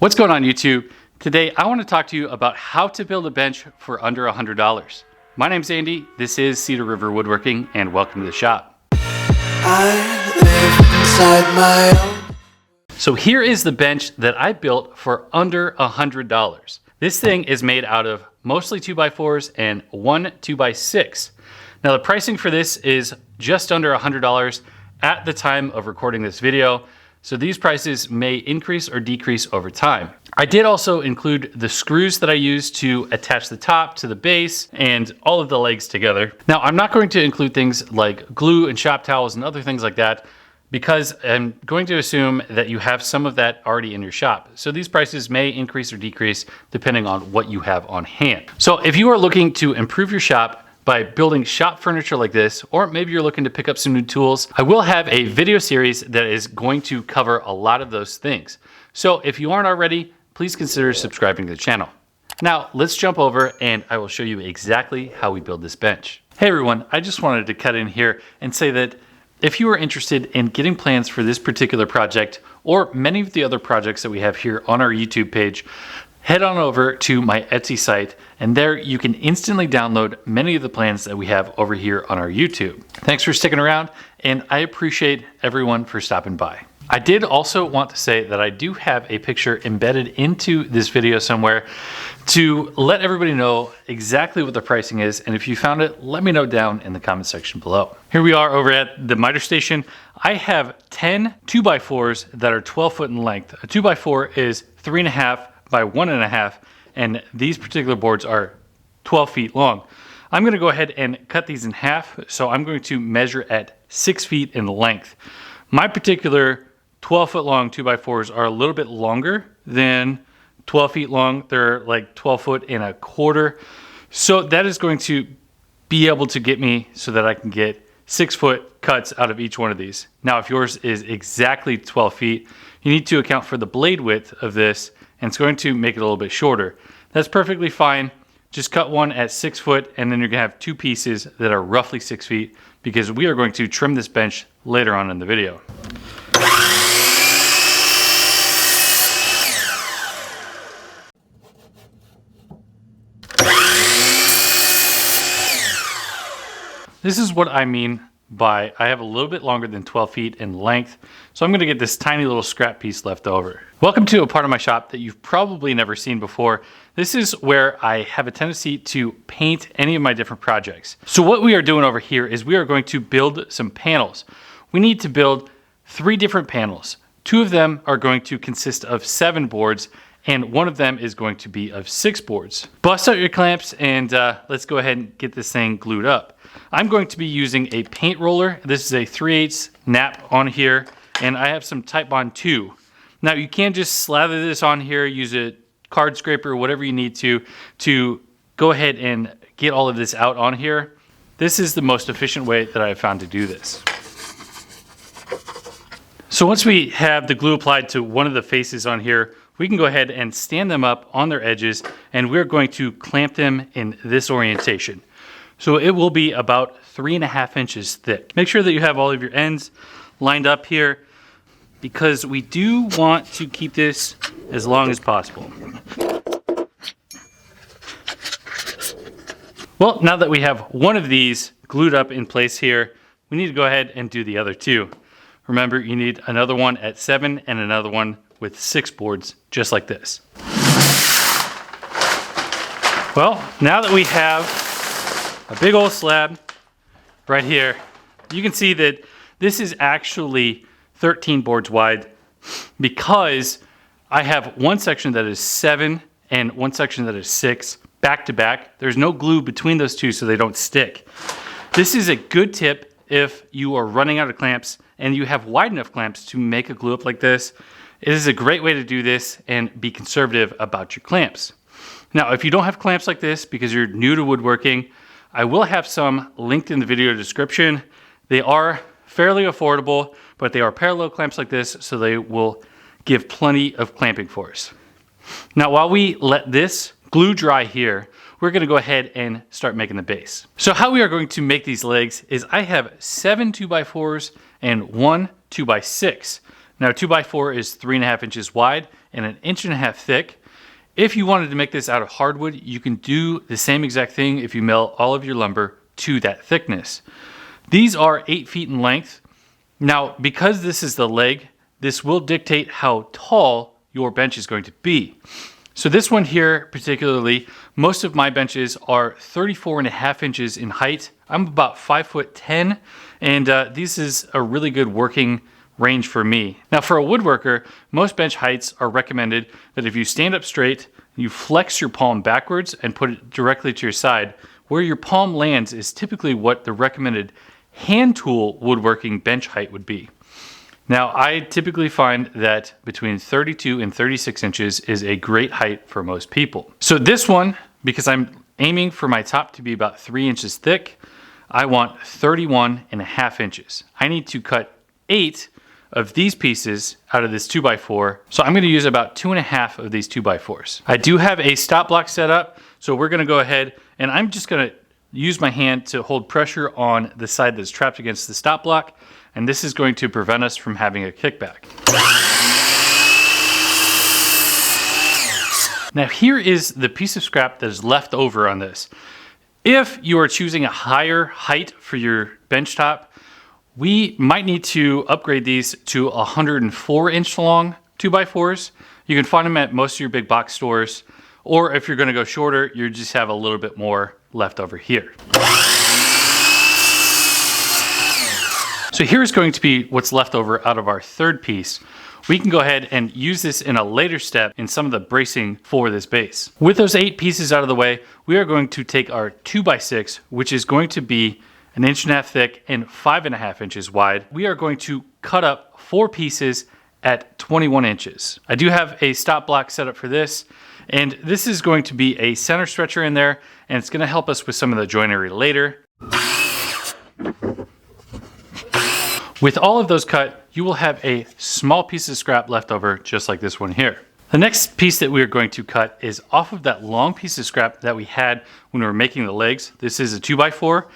What's going on YouTube? Today I want to talk to you about how to build a bench for under $100. My name's Andy, this is Cedar River Woodworking, and welcome to the shop. I live inside my own. So here is the bench that I built for under $100. This thing is made out of mostly 2x4s and one 2x6. Now the pricing for this is just under $100 at the time of recording this video. So these prices may increase or decrease over time. I did also include the screws that I used to attach the top to the base and all of the legs together. Now I'm not going to include things like glue and shop towels and other things like that because I'm going to assume that you have some of that already in your shop. So these prices may increase or decrease depending on what you have on hand. So if you are looking to improve your shop by building shop furniture like this, or maybe you're looking to pick up some new tools, I will have a video series that is going to cover a lot of those things. So if you aren't already, please consider subscribing to the channel. Now let's jump over and I will show you exactly how we build this bench. Hey everyone, I just wanted to cut in here and say that if you are interested in getting plans for this particular project or many of the other projects that we have here on our YouTube page, head on over to my Etsy site, and there you can instantly download many of the plans that we have over here on our YouTube. Thanks for sticking around, and I appreciate everyone for stopping by. I did also want to say that I do have a picture embedded into this video somewhere to let everybody know exactly what the pricing is, and if you found it, let me know down in the comment section below. Here we are over at the miter station. I have 10 2x4s that are 12 foot in length. A 2x4 is 3.5 by 1.5, and these particular boards are 12 feet long. I'm gonna go ahead and cut these in half, so I'm going to measure at 6 feet in length. My particular 12 foot long 2x4s are a little bit longer than 12 feet long. They're like 12 foot and a quarter. So that is going to be able to get me so that I can get 6 foot cuts out of each one of these. Now, if yours is exactly 12 feet, you need to account for the blade width of this, and it's going to make it a little bit shorter. That's perfectly fine. Just cut one at 6 foot, and then you're gonna have two pieces that are roughly 6 feet, because we are going to trim this bench later on in the video. This is what I mean by I have a little bit longer than 12 feet in length, so I'm going to get this tiny little scrap piece left over. Welcome to a part of my shop that you've probably never seen before. This is where I have a tendency to paint any of my different projects. So what we are doing over here is we are going to build some panels. We need to build 3 different panels. 2 of them are going to consist of 7 boards, and one of them is going to be of 6 boards. Bust out your clamps and let's go ahead and get this thing glued up. I'm going to be using a paint roller. This is a 3/8 nap on here, and I have some Type Bond 2. Now you can just slather this on here, use a card scraper, whatever you need to go ahead and get all of this out on here. This is the most efficient way that I've found to do this. So once we have the glue applied to one of the faces on here, we can go ahead and stand them up on their edges, and we're going to clamp them in this orientation. So it will be about 3.5 inches thick. Make sure that you have all of your ends lined up here, because we do want to keep this as long as possible. Well, now that we have one of these glued up in place here, we need to go ahead and do the other 2. Remember, you need another one at 7 and another one with 6 boards, just like this. Well, now that we have a big old slab right here, you can see that this is actually 13 boards wide, because I have one section that is 7 and one section that is 6 back to back. There's no glue between those 2 so they don't stick. This is a good tip if you are running out of clamps and you have wide enough clamps to make a glue up like this. It is a great way to do this and be conservative about your clamps. Now, if you don't have clamps like this because you're new to woodworking, I will have some linked in the video description. They are fairly affordable, but they are parallel clamps like this, so they will give plenty of clamping force. Now, while we let this glue dry here, we're gonna go ahead and start making the base. So how we are going to make these legs is I have 7 2x4s and one 2x6. Now, a 2x4 is 3.5 inches wide and 1.5 inches thick. If you wanted to make this out of hardwood, you can do the same exact thing if you mill all of your lumber to that thickness. These are 8 feet in length. Now, because this is the leg, this will dictate how tall your bench is going to be. So this one here particularly, most of my benches are 34.5 inches in height. I'm about 5'10", and this is a really good working range for me. Now for a woodworker, most bench heights are recommended that if you stand up straight, you flex your palm backwards and put it directly to your side. Where your palm lands is typically what the recommended hand tool woodworking bench height would be. Now, I typically find that between 32 and 36 inches is a great height for most people. So this one, because I'm aiming for my top to be about 3 inches thick, I want 31.5 inches. I need to cut 8 of these pieces out of this 2x4. So I'm gonna use about 2.5 of these 2x4s. I do have a stop block set up, so we're gonna go ahead and I'm just gonna use my hand to hold pressure on the side that's trapped against the stop block, and this is going to prevent us from having a kickback. Now here is the piece of scrap that is left over on this. If you are choosing a higher height for your bench top, we might need to upgrade these to 104-inch long 2x4s. You can find them at most of your big box stores, or if you're gonna go shorter, you just have a little bit more left over here. So here's going to be what's left over out of our third piece. We can go ahead and use this in a later step in some of the bracing for this base. With those 8 pieces out of the way, we are going to take our 2x6, which is going to be 1.5 inches thick and 5.5 inches wide. We are going to cut up 4 pieces at 21 inches. I do have a stop block set up for this, and this is going to be a center stretcher in there, and it's gonna help us with some of the joinery later. With all of those cut, you will have a small piece of scrap left over, just like this one here. The next piece that we are going to cut is off of that long piece of scrap that we had when we were making the legs. This is a 2x4,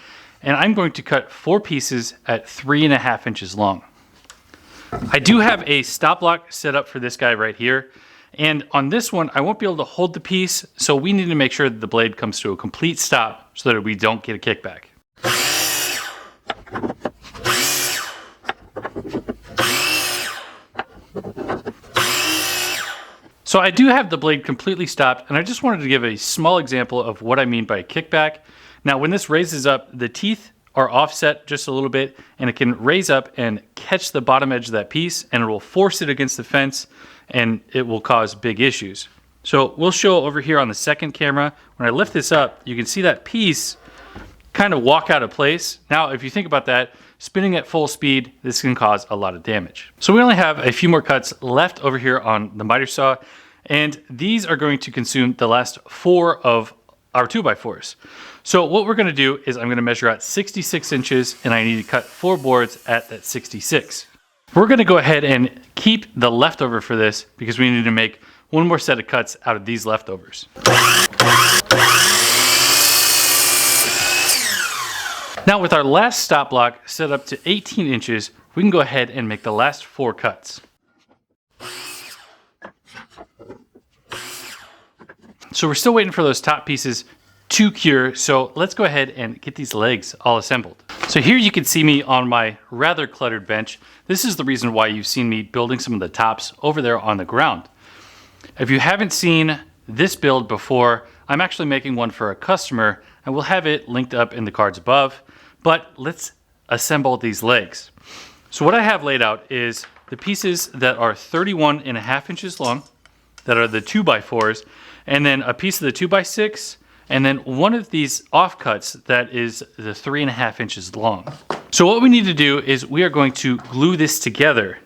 and I'm going to cut 4 pieces at 3.5 inches long. I do have a stop block set up for this guy right here, and on this one, I won't be able to hold the piece, so we need to make sure that the blade comes to a complete stop so that we don't get a kickback. So I do have the blade completely stopped, and I just wanted to give a small example of what I mean by a kickback. Now, when this raises up, the teeth are offset just a little bit, and it can raise up and catch the bottom edge of that piece, and it will force it against the fence, and it will cause big issues. So we'll show over here on the second camera. When I lift this up, you can see that piece kind of walk out of place. Now, if you think about that, spinning at full speed, this can cause a lot of damage. So we only have a few more cuts left over here on the miter saw, and these are going to consume the last 4 of our 2x4s. So what we're gonna do is I'm gonna measure out 66 inches, and I need to cut 4 boards at that 66. We're gonna go ahead and keep the leftover for this because we need to make one more set of cuts out of these leftovers. Now with our last stop block set up to 18 inches, we can go ahead and make the last 4 cuts. So we're still waiting for those top pieces to cure, so let's go ahead and get these legs all assembled. So here you can see me on my rather cluttered bench. This is the reason why you've seen me building some of the tops over there on the ground. If you haven't seen this build before, I'm actually making one for a customer, and we'll have it linked up in the cards above, but let's assemble these legs. So what I have laid out is the pieces that are 31.5 inches long, that are the 2x4s, and then a piece of the 2x6, and then one of these offcuts that is the 3.5 inches long. So what we need to do is we are going to glue this together.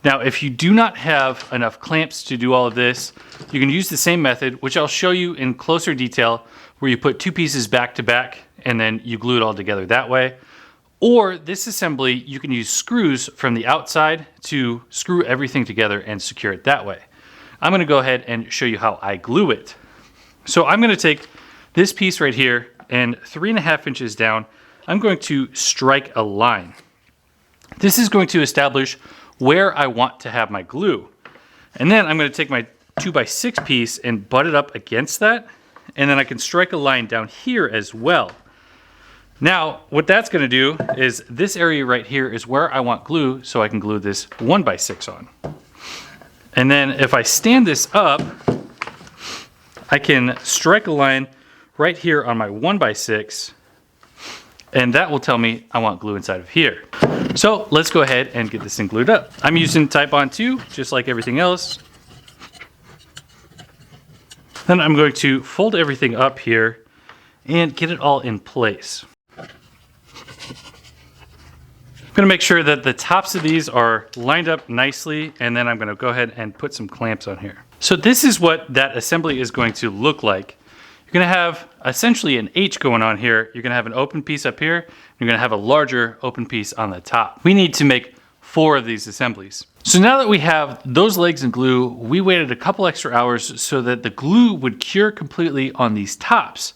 Now, if you do not have enough clamps to do all of this, you can use the same method, which I'll show you in closer detail, where you put 2 pieces back to back and then you glue it all together that way. Or this assembly, you can use screws from the outside to screw everything together and secure it that way. I'm gonna go ahead and show you how I glue it. So I'm gonna take this piece right here, and 3.5 inches down, I'm going to strike a line. This is going to establish where I want to have my glue. And then I'm going to take my 2x6 piece and butt it up against that. And then I can strike a line down here as well. Now, what that's going to do is this area right here is where I want glue, so I can glue this 1x6 on. And then if I stand this up, I can strike a line right here on my 1x6, and that will tell me I want glue inside of here. So let's go ahead and get this thing glued up. I'm using Type-On 2, just like everything else. Then I'm going to fold everything up here and get it all in place. I'm going to make sure that the tops of these are lined up nicely, and then I'm going to go ahead and put some clamps on here. So this is what that assembly is going to look like. You're going to have essentially an H going on here. You're going to have an open piece up here. You're going to have a larger open piece on the top. We need to make 4 of these assemblies. So now that we have those legs in glue, we waited a couple extra hours so that the glue would cure completely on these tops.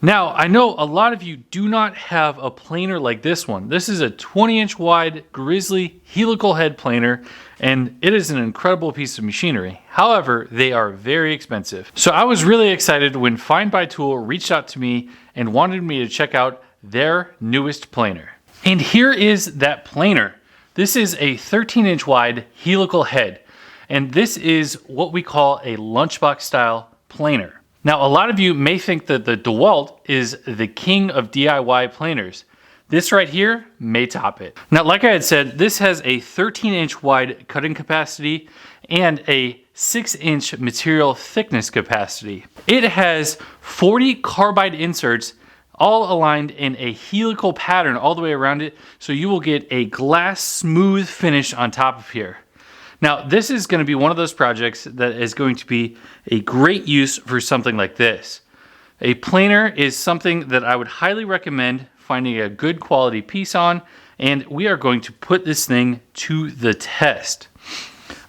Now, I know a lot of you do not have a planer like this one. This is a 20-inch wide Grizzly helical head planer, and it is an incredible piece of machinery. However, they are very expensive. So I was really excited when Find Buy Tool reached out to me and wanted me to check out their newest planer. And here is that planer. This is a 13-inch wide helical head, and this is what we call a lunchbox style planer. Now, a lot of you may think that the DeWalt is the king of DIY planers. This right here may top it. Now, like I had said, this has a 13-inch wide cutting capacity and a 6-inch material thickness capacity. It has 40 carbide inserts all aligned in a helical pattern all the way around it, so you will get a glass smooth finish on top of here. Now, this is going to be one of those projects that is going to be a great use for something like this. A planer is something that I would highly recommend finding a good quality piece on, and we are going to put this thing to the test.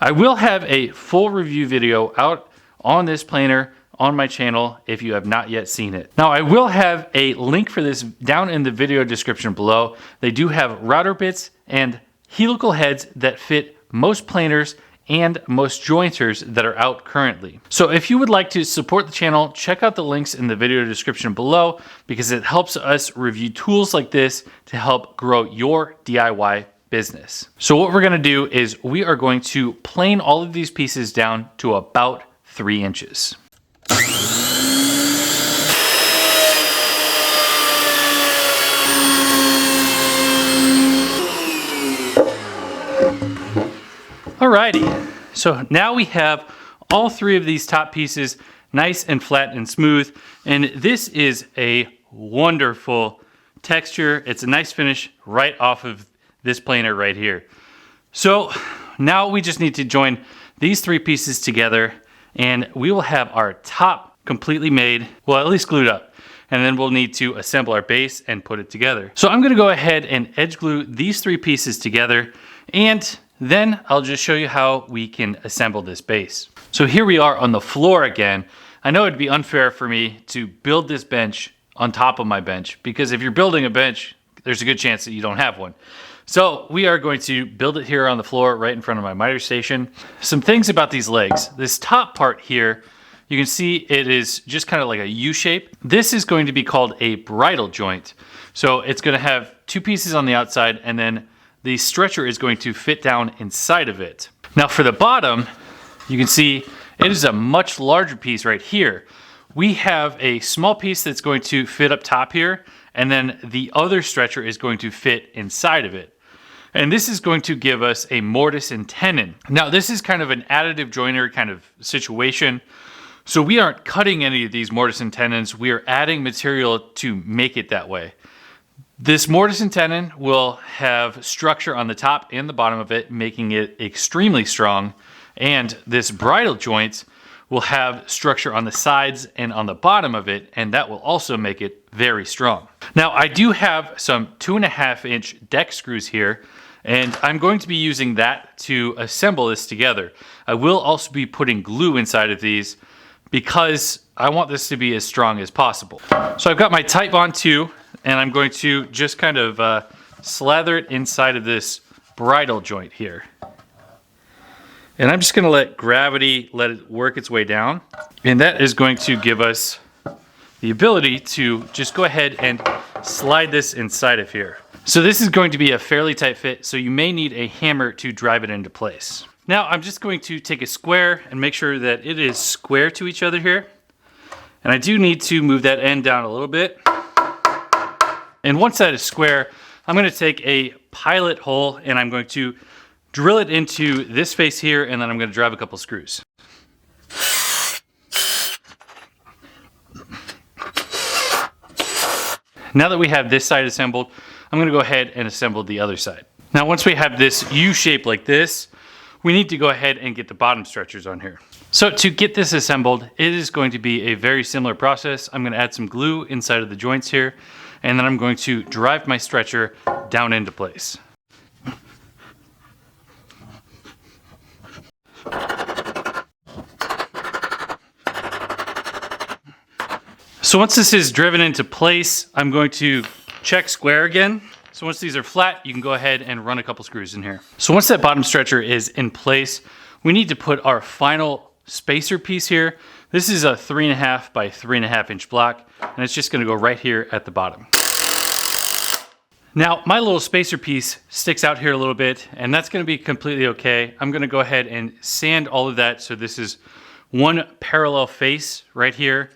I will have a full review video out on this planer on my channel if you have not yet seen it. Now, I will have a link for this down in the video description below. They do have router bits and helical heads that fit most planers and most jointers that are out currently. So if you would like to support the channel, check out the links in the video description below, because it helps us review tools like this to help grow your DIY business. So what we're gonna do is we are going to plane all of these pieces down to about 3 inches. Alrighty, so now we have all 3 of these top pieces nice and flat and smooth, and this is a wonderful texture. It's a nice finish right off of this planer right here. So now we just need to join these 3 pieces together, and we will have our top completely made, well, at least glued up, and then we'll need to assemble our base and put it together. So I'm gonna go ahead and edge glue these 3 pieces together, and then I'll just show you how we can assemble this base. So here we are on the floor again. I know it'd be unfair for me to build this bench on top of my bench, because if you're building a bench, there's a good chance that you don't have one. So we are going to build it here on the floor right in front of my miter station. Some things about these legs. This top part here, you can see it is just kind of like a U shape. This is going to be called a bridle joint. So it's going to have 2 pieces on the outside, and then the stretcher is going to fit down inside of it. Now for the bottom, you can see it is a much larger piece right here. We have a small piece that's going to fit up top here, and then the other stretcher is going to fit inside of it. And this is going to give us a mortise and tenon. Now this is kind of an additive joiner kind of situation. So we aren't cutting any of these mortise and tenons, we are adding material to make it that way. This mortise and tenon will have structure on the top and the bottom of it, making it extremely strong. And this bridle joint will have structure on the sides and on the bottom of it, and that will also make it very strong. Now I do have some 2.5-inch deck screws here, and I'm going to be using that to assemble this together. I will also be putting glue inside of these because I want this to be as strong as possible. So I've got my Type-On 2, and I'm going to just kind of slather it inside of this bridle joint here. And I'm just gonna let gravity let it work its way down. And that is going to give us the ability to just go ahead and slide this inside of here. So this is going to be a fairly tight fit, so you may need a hammer to drive it into place. Now I'm just going to take a square and make sure that it is square to each other here. And I do need to move that end down a little bit. And once that is square, I'm going to take a pilot hole and I'm going to drill it into this face here, and then I'm going to drive a couple screws. Now that we have this side assembled, I'm going to go ahead and assemble the other side. Now once we have this U shape like this, we need to go ahead and get the bottom stretchers on here. So to get this assembled, it is going to be a very similar process. I'm going to add some glue inside of the joints here, and then I'm going to drive my stretcher down into place. So once this is driven into place, I'm going to check square again. So once these are flat, you can go ahead and run a couple screws in here. So once that bottom stretcher is in place, we need to put our final spacer piece here. This is a 3.5 by 3.5 inch block, and it's just gonna go right here at the bottom. Now, my little spacer piece sticks out here a little bit, and that's gonna be completely okay. I'm gonna go ahead and sand all of that so this is one parallel face right here.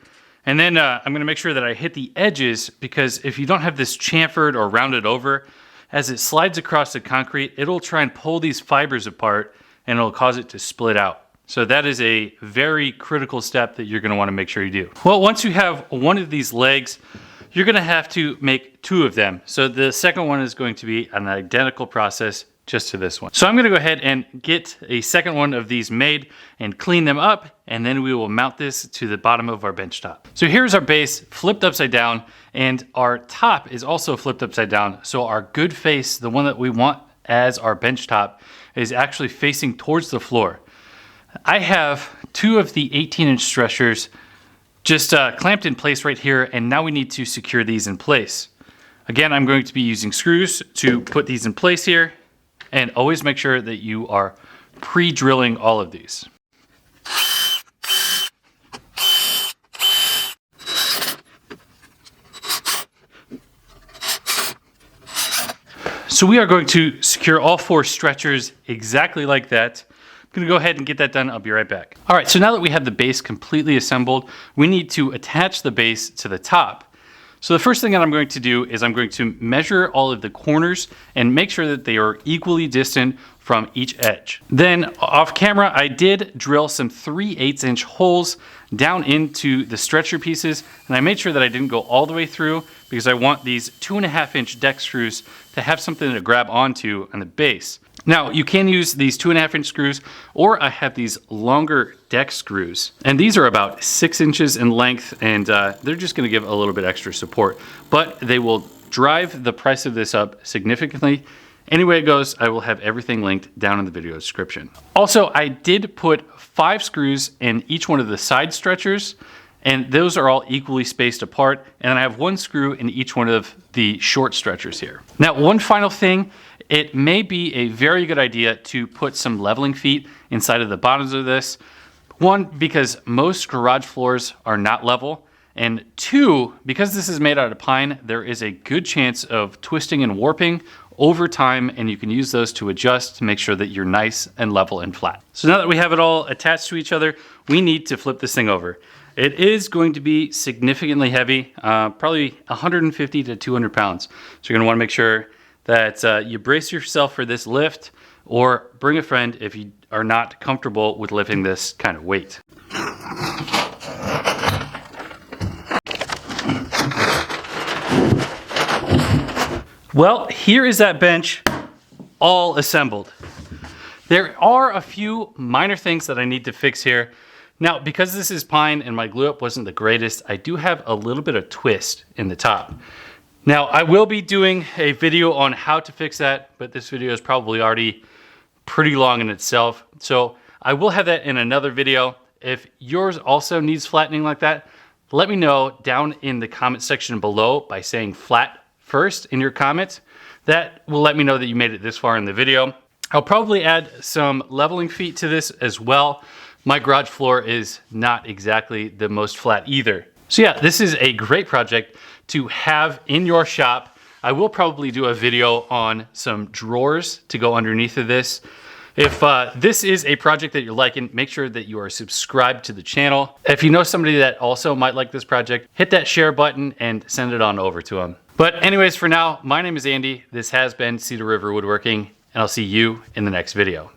And then I'm gonna make sure that I hit the edges, because if you don't have this chamfered or rounded over, as it slides across the concrete, it'll try and pull these fibers apart and it'll cause it to split out. So that is a very critical step that you're gonna wanna make sure you do. Well, once you have one of these legs, you're gonna have to make two of them. So the second one is going to be an identical process just to this one. So I'm gonna go ahead and get a second one of these made and clean them up, and then we will mount this to the bottom of our bench top. So here's our base flipped upside down, and our top is also flipped upside down. So our good face, the one that we want as our bench top, is actually facing towards the floor. I have two of the 18-inch stretchers just clamped in place right here, and now we need to secure these in place. Again, I'm going to be using screws to put these in place here. And always make sure that you are pre-drilling all of these. So we are going to secure all four stretchers exactly like that. I'm gonna go ahead and get that done. I'll be right back. All right, so now that we have the base completely assembled, we need to attach the base to the top. So the first thing that I'm going to do is I'm going to measure all of the corners and make sure that they are equally distant from each edge. Then off camera, I did drill some 3/8 holes down into the stretcher pieces, and I made sure that I didn't go all the way through because I want these 2.5-inch deck screws to have something to grab onto on the base. Now, you can use these 2.5-inch screws, or I have these longer deck screws. And these are about 6 inches in length, and they're just gonna give a little bit extra support. But they will drive the price of this up significantly. Any way it goes, I will have everything linked down in the video description. Also, I did put 5 screws in each one of the side stretchers, and those are all equally spaced apart. And then I have 1 screw in each one of the short stretchers here. Now, one final thing, it may be a very good idea to put some leveling feet inside of the bottoms of this. 1, because most garage floors are not level. And 2, because this is made out of pine, there is a good chance of twisting and warping over time, and you can use those to adjust to make sure that you're nice and level and flat. So now that we have it all attached to each other, we need to flip this thing over. It is going to be significantly heavy, probably 150 to 200 pounds. So you're gonna wanna make sure that you brace yourself for this lift, or bring a friend if you are not comfortable with lifting this kind of weight. Well, here is that bench all assembled. There are a few minor things that I need to fix here. Now, because this is pine and my glue up wasn't the greatest, I do have a little bit of twist in the top. Now, I will be doing a video on how to fix that, but this video is probably already pretty long in itself. So I will have that in another video. If yours also needs flattening like that, let me know down in the comment section below by saying flat first in your comments. That will let me know that you made it this far in the video. I'll probably add some leveling feet to this as well. My garage floor is not exactly the most flat either. So yeah, this is a great project to have in your shop. I will probably do a video on some drawers to go underneath of this. If this is a project that you're liking, make sure that you are subscribed to the channel. If you know somebody that also might like this project, hit that share button and send it on over to them. But anyways, for now, my name is Andy. This has been Cedar River Woodworking, and I'll see you in the next video.